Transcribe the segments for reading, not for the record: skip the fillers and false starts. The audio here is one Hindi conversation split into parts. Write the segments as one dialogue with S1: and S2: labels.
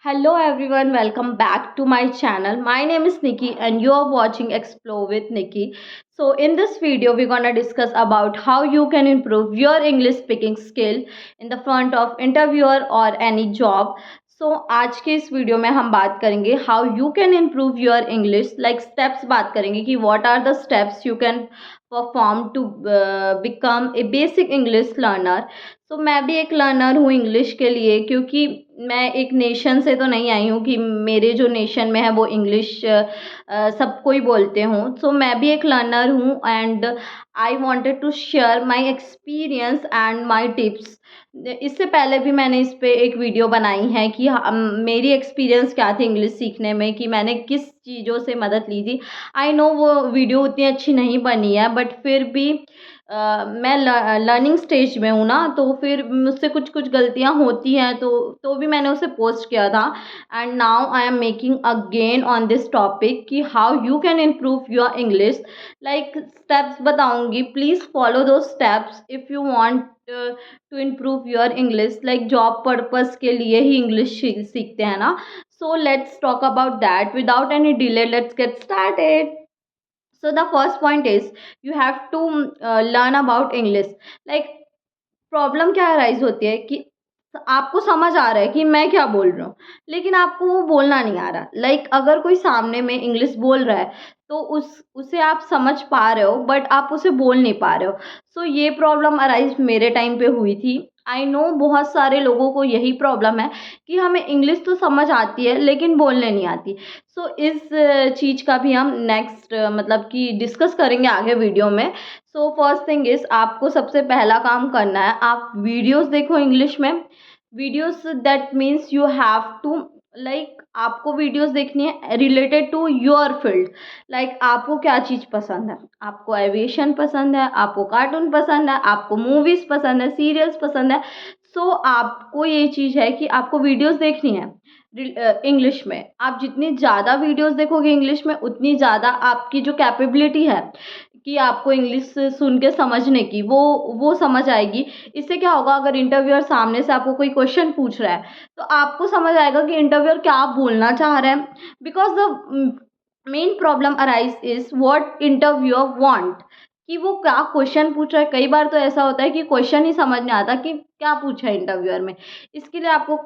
S1: Hello everyone, welcome back to my channel. My name is Nikki and you are watching Explore with Nikki. So in this video we're gonna discuss about how you can improve your English speaking skill in the front of interviewer or any job. So आज के इस वीडियो में हम बात करेंगे how you can improve your English, like steps बात करेंगे कि what are the steps you can perform to become a basic English learner. तो मैं भी एक लर्नर हूँ इंग्लिश के लिए, क्योंकि मैं एक नेशन से तो नहीं आई हूँ कि मेरे जो नेशन में है वो इंग्लिश सबको ही बोलते हूँ. सो मैं भी एक लर्नर हूँ and I wanted to share my experience and my tips. इससे पहले भी मैंने इस पे एक वीडियो बनाई है कि मेरी एक्सपीरियंस क्या थी इंग्लिश सीखने में, कि मैंने किस चीज़ों से मदद ली थी. आई नो वो वीडियो उतनी अच्छी नहीं बनी है, बट फिर भी मैं लर्निंग स्टेज में हूँ ना, तो फिर मुझसे कुछ कुछ गलतियाँ होती हैं, तो भी मैंने उसे पोस्ट किया था. And now I am making again on this topic कि how you can improve your English. Like steps बताऊंगी, प्लीज़ फॉलो दो steps if you want to improve your English. Like job purpose के लिए ही इंग्लिश सीखते हैं ना. So let's talk about that without any delay. Let's get started. So the first point is you have to learn about English. Like problem क्या अराइज होती है कि आपको समझ आ रहा है कि मैं क्या बोल रहा हूँ, लेकिन आपको वो बोलना नहीं आ रहा. लाइक अगर कोई सामने में इंग्लिश बोल रहा है तो उसे आप समझ पा रहे हो, बट आप उसे बोल नहीं पा रहे हो. सो ये प्रॉब्लम अराइज मेरे टाइम पे हुई थी. आई नो बहुत सारे लोगों को यही प्रॉब्लम है कि हमें इंग्लिश तो समझ आती है लेकिन बोलने नहीं आती. सो इस चीज़ का भी हम नेक्स्ट मतलब कि डिस्कस करेंगे आगे वीडियो में. सो फर्स्ट थिंग इज़ आपको सबसे पहला काम करना है, आप वीडियोस देखो इंग्लिश में. Videos that means you have to, like आपको वीडियोस देखनी है related to your field. Like आपको क्या चीज़ पसंद है, आपको एविएशन पसंद है, आपको कार्टून पसंद है, आपको मूवीज़ पसंद है, सीरियल्स पसंद है. सो आपको ये चीज़ है कि आपको वीडियोस देखनी है इंग्लिश में. आप जितनी ज़्यादा वीडियोस देखोगे इंग्लिश में, उतनी ज़्यादा आपकी जो कैपेबिलिटी है कि आपको इंग्लिश सुन के समझने की, वो समझ आएगी. इससे क्या होगा, अगर इंटरव्यूअर सामने से आपको कोई क्वेश्चन पूछ रहा है तो आपको समझ आएगा कि इंटरव्यूअर क्या बोलना चाह रहा है. Because the main problem arise is what interviewer want, कि वो क्या क्वेश्चन पूछ रहा है. कई बार तो ऐसा होता है कि क्वेश्चन ही समझ नहीं आता कि क्या पूछा है इंटरव्यूअर में. इसके लिए आपको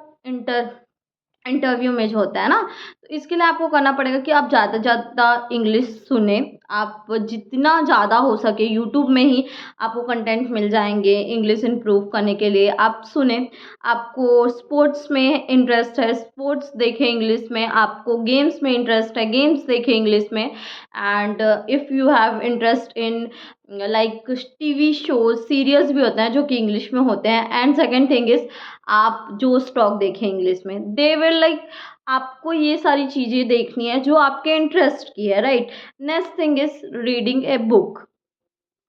S1: इंटरव्यू में जो होता है ना, तो इसके लिए आपको करना पड़ेगा कि आप ज़्यादा से ज़्यादा इंग्लिश सुने. आप जितना ज़्यादा हो सके यूट्यूब में ही आपको कंटेंट मिल जाएंगे इंग्लिश इम्प्रूव करने के लिए. आप सुने. आपको स्पोर्ट्स में इंटरेस्ट है, स्पोर्ट्स देखें इंग्लिश में. आपको गेम्स में इंटरेस्ट है, गेम्स देखें इंग्लिश में. And if you have interest in like TV shows, serials भी होते हैं जो कि इंग्लिश में होते हैं. एंड सेकेंड थिंग इज़ आप जो स्टॉक देखें इंग्लिश में, दे विल लाइक आपको ये सारी चीज़ें देखनी है जो आपके इंटरेस्ट की है, right. Next thing is reading a book.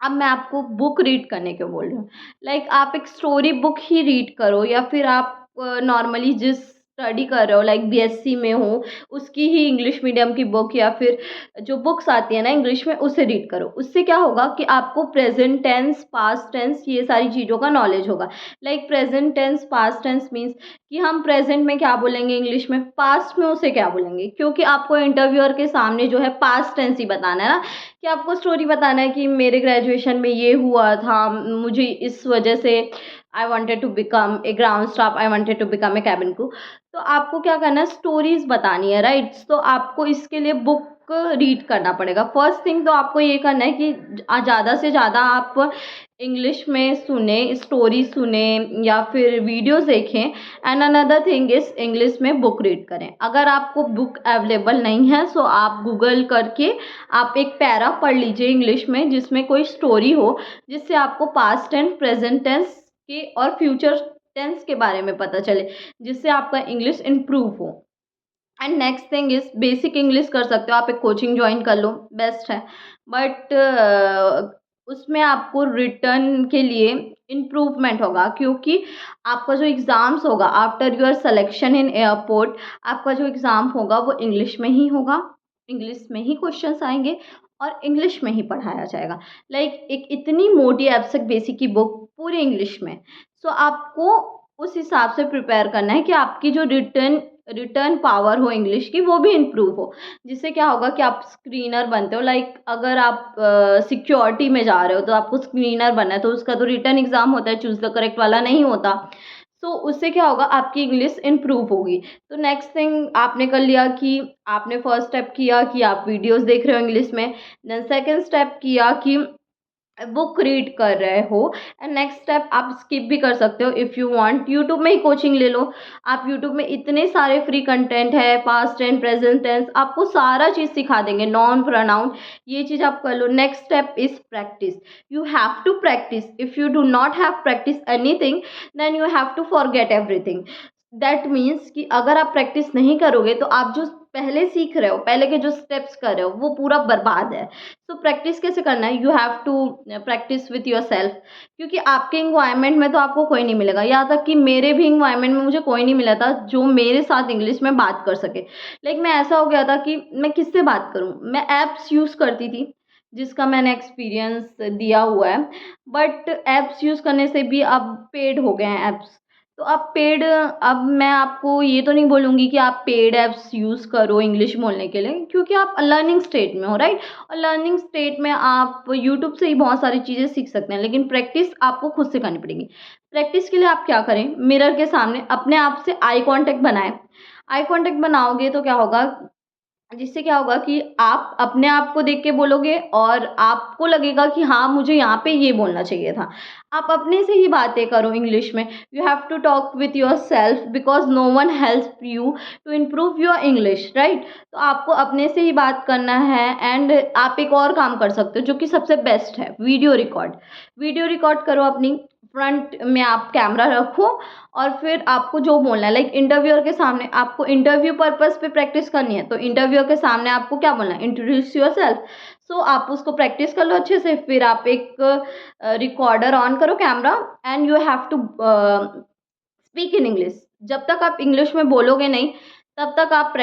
S1: अब मैं आपको बुक रीड करने को बोल रही हूँ. लाइक आप एक स्टोरी बुक ही रीड करो, या फिर आप नॉर्मली जिस स्टडी कर रहे हो, लाइक बीएससी में हो, उसकी ही इंग्लिश मीडियम की बुक, या फिर जो बुक्स आती है ना इंग्लिश में, उसे रीड करो. उससे क्या होगा कि आपको प्रेजेंट टेंस, पास्ट टेंस, ये सारी चीज़ों का नॉलेज होगा. Like present tense, past tense means कि हम प्रेजेंट में क्या बोलेंगे इंग्लिश में, पास्ट में उसे क्या बोलेंगे, क्योंकि आपको इंटरव्यूअर के सामने जो है पास्ट टेंस ही बताना है ना, कि आपको स्टोरी बताना है कि मेरे ग्रेजुएशन में ये हुआ था, मुझे इस वजह से I wanted to become a ground staff, I wanted to become a cabin crew. तो आपको क्या करना है, स्टोरीज बतानी है, राइट. तो आपको इसके लिए बुक रीड करना पड़ेगा. फर्स्ट थिंग तो आपको ये करना है कि ज़्यादा से ज़्यादा आप इंग्लिश में सुने, स्टोरी सुने, या फिर वीडियोस देखें. And another thing is English में बुक रीड करें. अगर आपको बुक अवेलेबल नहीं है सो आप गूगल करके आप एक पैरा पढ़ लीजिए इंग्लिश में जिसमें कोई स्टोरी हो, जिससे आपको पास्ट एंड प्रेजेंट टेंस के और फ्यूचर टेंस के बारे में पता चले, जिससे आपका इंग्लिश इम्प्रूव हो. And next thing is basic English कर सकते हो आप, एक कोचिंग ज्वाइन कर लो, बेस्ट है. बट उसमें आपको रिटर्न के लिए इम्प्रूवमेंट होगा, क्योंकि आपका जो एग्ज़ाम्स होगा after your selection in airport, आपका जो एग्ज़ाम होगा वो इंग्लिश में ही होगा, इंग्लिश में ही क्वेश्चंस आएंगे और इंग्लिश में ही पढ़ाया जाएगा. लाइक एक इतनी मोटी एब्स्ट्रैक्ट बेसिक की बुक पूरी इंग्लिश में. सो आपको उस हिसाब से प्रिपेयर करना है कि आपकी जो रिटर्न रिटर्न पावर हो इंग्लिश की वो भी इम्प्रूव हो। जिससे क्या होगा कि आप स्क्रीनर बनते हो, लाइक अगर आप सिक्योरिटी में जा रहे हो तो आपको स्क्रीनर बनना है, तो उसका तो रिटर्न एग्ज़ाम होता है, चूज़ द करेक्ट वाला नहीं होता। तो उससे क्या होगा, आपकी इंग्लिश इम्प्रूव होगी। तो नेक्स्ट थिंग आपने कर लिया कि आपने फर्स्ट स्टेप किया कि आप वीडियोज़ देख रहे हो इंग्लिश में। देन सेकंड स्टेप किया कि बुक रीड कर रहे हो। एंड नेक्स्ट स्टेप आप स्किप भी कर सकते हो इफ़ यू वांट, यूट्यूब में ही कोचिंग ले लो। आप यूट्यूब में इतने सारे फ्री कंटेंट है, पास्ट टेंस, प्रेजेंट टेंस, आपको सारा चीज़ सिखा देंगे, नॉन प्रोनाउन, ये चीज़ आप कर लो। Next step is practice. You have to practice. If you do not have practice anything then you have to forget everything. That means कि अगर आप प्रैक्टिस नहीं करोगे तो आप जो पहले सीख रहे हो, पहले के जो स्टेप्स कर रहे हो, वो पूरा बर्बाद है। तो प्रैक्टिस कैसे करना है, you have to practice with yourself. क्योंकि आपके इन्वायरमेंट में तो आपको कोई नहीं मिलेगा, यहाँ तक कि मेरे भी इन्वायरमेंट में मुझे कोई नहीं मिला था जो मेरे साथ इंग्लिश में बात कर सके। लाइक मैं ऐसा हो गया था कि मैं किससे बात करूँ। मैं ऐप्स यूज़ करती थी जिसका मैंने एक्सपीरियंस दिया हुआ है, बट ऐप्स यूज़ करने से भी अब पेड हो गए हैं ऐप्स। तो अब पेड, अब मैं आपको ये तो नहीं बोलूँगी कि आप पेड ऐप्स यूज़ करो इंग्लिश बोलने के लिए, क्योंकि आप लर्निंग स्टेट में हो, राइट। और लर्निंग स्टेट में आप यूट्यूब से ही बहुत सारी चीज़ें सीख सकते हैं, लेकिन प्रैक्टिस आपको खुद से करनी पड़ेगी। प्रैक्टिस के लिए आप क्या करें, मिरर के सामने अपने आप से आई कॉन्टैक्ट बनाएं। आई कॉन्टैक्ट बनाओगे तो क्या होगा, जिससे क्या होगा कि आप अपने आप को देख के बोलोगे और आपको लगेगा कि हाँ, मुझे यहाँ पे ये बोलना चाहिए था। आप अपने से ही बातें करो इंग्लिश में। You have to talk with yourself because no one help you to improve your English, right. तो आपको अपने से ही बात करना है। एंड आप एक और काम कर सकते हो जो कि सबसे बेस्ट है, वीडियो रिकॉर्ड। वीडियो रिकॉर्ड करो अपनी, फ्रंट में आप कैमरा रखो और फिर आपको जो बोलना है, लाइक इंटरव्यूअर के सामने आपको इंटरव्यू पर्पस पे प्रैक्टिस करनी है, तो इंटरव्यूअर के सामने आपको क्या बोलना है, इंट्रोड्यूस योरसेल्फ। सो आप उसको प्रैक्टिस कर लो अच्छे से, फिर आप एक रिकॉर्डर ऑन करो camera and you have to speak in English. जब तक आप इंग्लिश में बोलोगे नहीं तब तक आप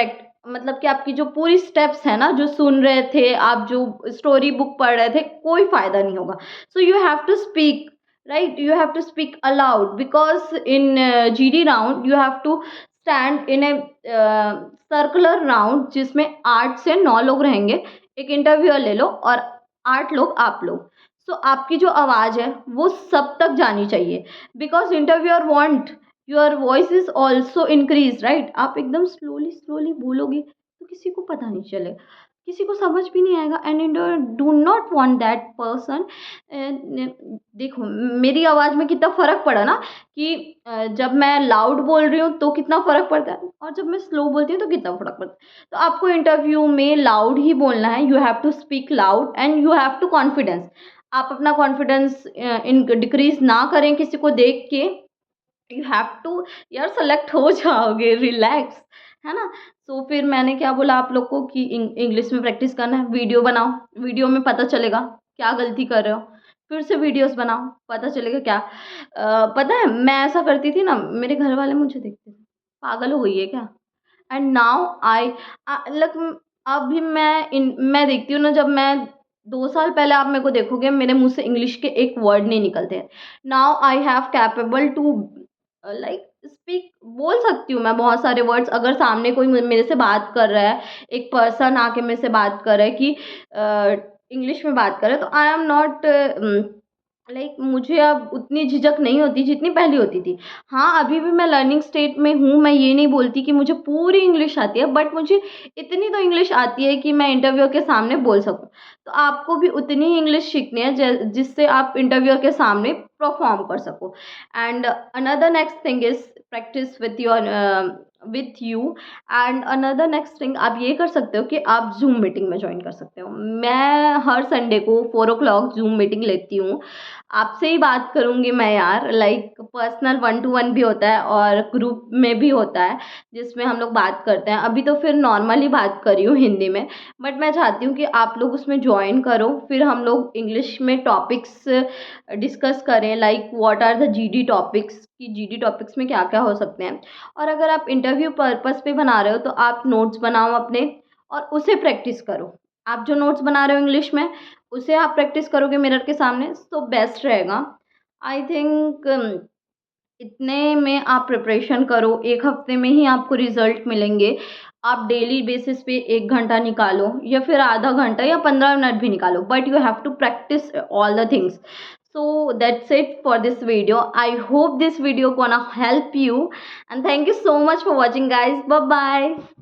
S1: मतलब कि आपकी जो पूरी स्टेप्स है ना, जो सुन रहे थे आप, जो स्टोरी बुक पढ़ रहे थे, कोई फायदा नहीं होगा। So you have to speak, right, you have to speak aloud because in GD round you have to stand in a circular round जिसमें 8 से 9 लोग रहेंगे। एक इंटरव्यूअर ले लो और 8 लोग आप लोग। सो आपकी जो आवाज़ है वो सब तक जानी चाहिए, because interviewer want your voice is also increase, right. आप एकदम स्लोली स्लोली बोलोगे तो किसी को पता नहीं चलेगा, किसी को समझ भी नहीं आएगा। And do not want that person. देखो मेरी आवाज़ में कितना फ़र्क पड़ा ना, कि जब मैं लाउड बोल रही हूँ तो कितना फ़र्क पड़ता है और जब मैं स्लो बोलती हूँ तो कितना फ़र्क पड़ता है। तो आपको इंटरव्यू में लाउड ही बोलना है। You have to speak loud and you have to confidence. आप अपना कॉन्फिडेंस इन डिक्रीज ना करें किसी को देख के। यू हैव टू, यार सेलेक्ट हो जाओगे, रिलैक्स, है ना। तो फिर मैंने क्या बोला आप लोग को कि इंग्लिश में प्रैक्टिस करना है, वीडियो बनाओ, वीडियो में पता चलेगा क्या गलती कर रहे हो, फिर से वीडियोस बनाओ, पता चलेगा क्या। पता है मैं ऐसा करती थी ना, मेरे घर वाले मुझे देखते थे पागल हो गई है क्या। एंड नाउ आई लाइक, अभी मैं देखती हूँ ना, जब मैं 2 साल पहले आप मेरे को देखोगे मेरे मुंह से इंग्लिश के एक वर्ड नहीं निकलते। Now I have capable to like speak, बोल सकती हूँ मैं बहुत सारे वर्ड्स। अगर सामने कोई मेरे से बात कर रहा है, एक पर्सन आके मेरे से बात कर रहा है कि इंग्लिश में बात कर रहा है, तो आई एम नॉट लाइक, मुझे अब उतनी झिझक नहीं होती जितनी पहले होती थी। हाँ, अभी भी मैं लर्निंग स्टेट में हूँ, मैं ये नहीं बोलती कि मुझे पूरी इंग्लिश आती है, बट मुझे इतनी तो इंग्लिश आती है कि मैं इंटरव्यू के सामने बोल सकूँ। तो आपको भी उतनी ही इंग्लिश सीखनी है जिससे आप इंटरव्यू के सामने परफॉर्म कर सको। And another next thing is practice with your with you. And another next thing आप ये कर सकते हो कि आप जूम मीटिंग में ज्वाइन कर सकते हो। मैं हर संडे को 4 o'clock जूम मीटिंग लेती हूँ। आपसे ही बात करूँगी मैं यार, लाइक पर्सनल 1-to-1 भी होता है और ग्रुप में भी होता है जिसमें हम लोग बात करते हैं। अभी तो फिर नॉर्मली बात कर रही हूँ हिंदी में, बट मैं चाहती हूँ कि आप लोग उसमें ज्वाइन करो, फिर हम लोग इंग्लिश में टॉपिक्स डिस्कस करें, like what are the GD topics, कि जीडी टॉपिक्स में क्या क्या हो सकते हैं। और अगर आप इंटरव्यू पर्पस पे बना रहे हो तो आप नोट्स बनाओ अपने और उसे प्रैक्टिस करो। आप जो नोट्स बना रहे हो इंग्लिश में उसे आप प्रैक्टिस करोगे मिरर के सामने तो बेस्ट रहेगा। आई थिंक इतने में आप प्रिपरेशन करो, एक हफ्ते में ही आपको रिजल्ट मिलेंगे। आप डेली बेसिस पे 1 घंटा निकालो या फिर आधा घंटा या 15 मिनट भी निकालो, but you have to practice all the things. So that's it for this video. I hope this video gonna help you, and thank you so much for watching, guys. Bye bye.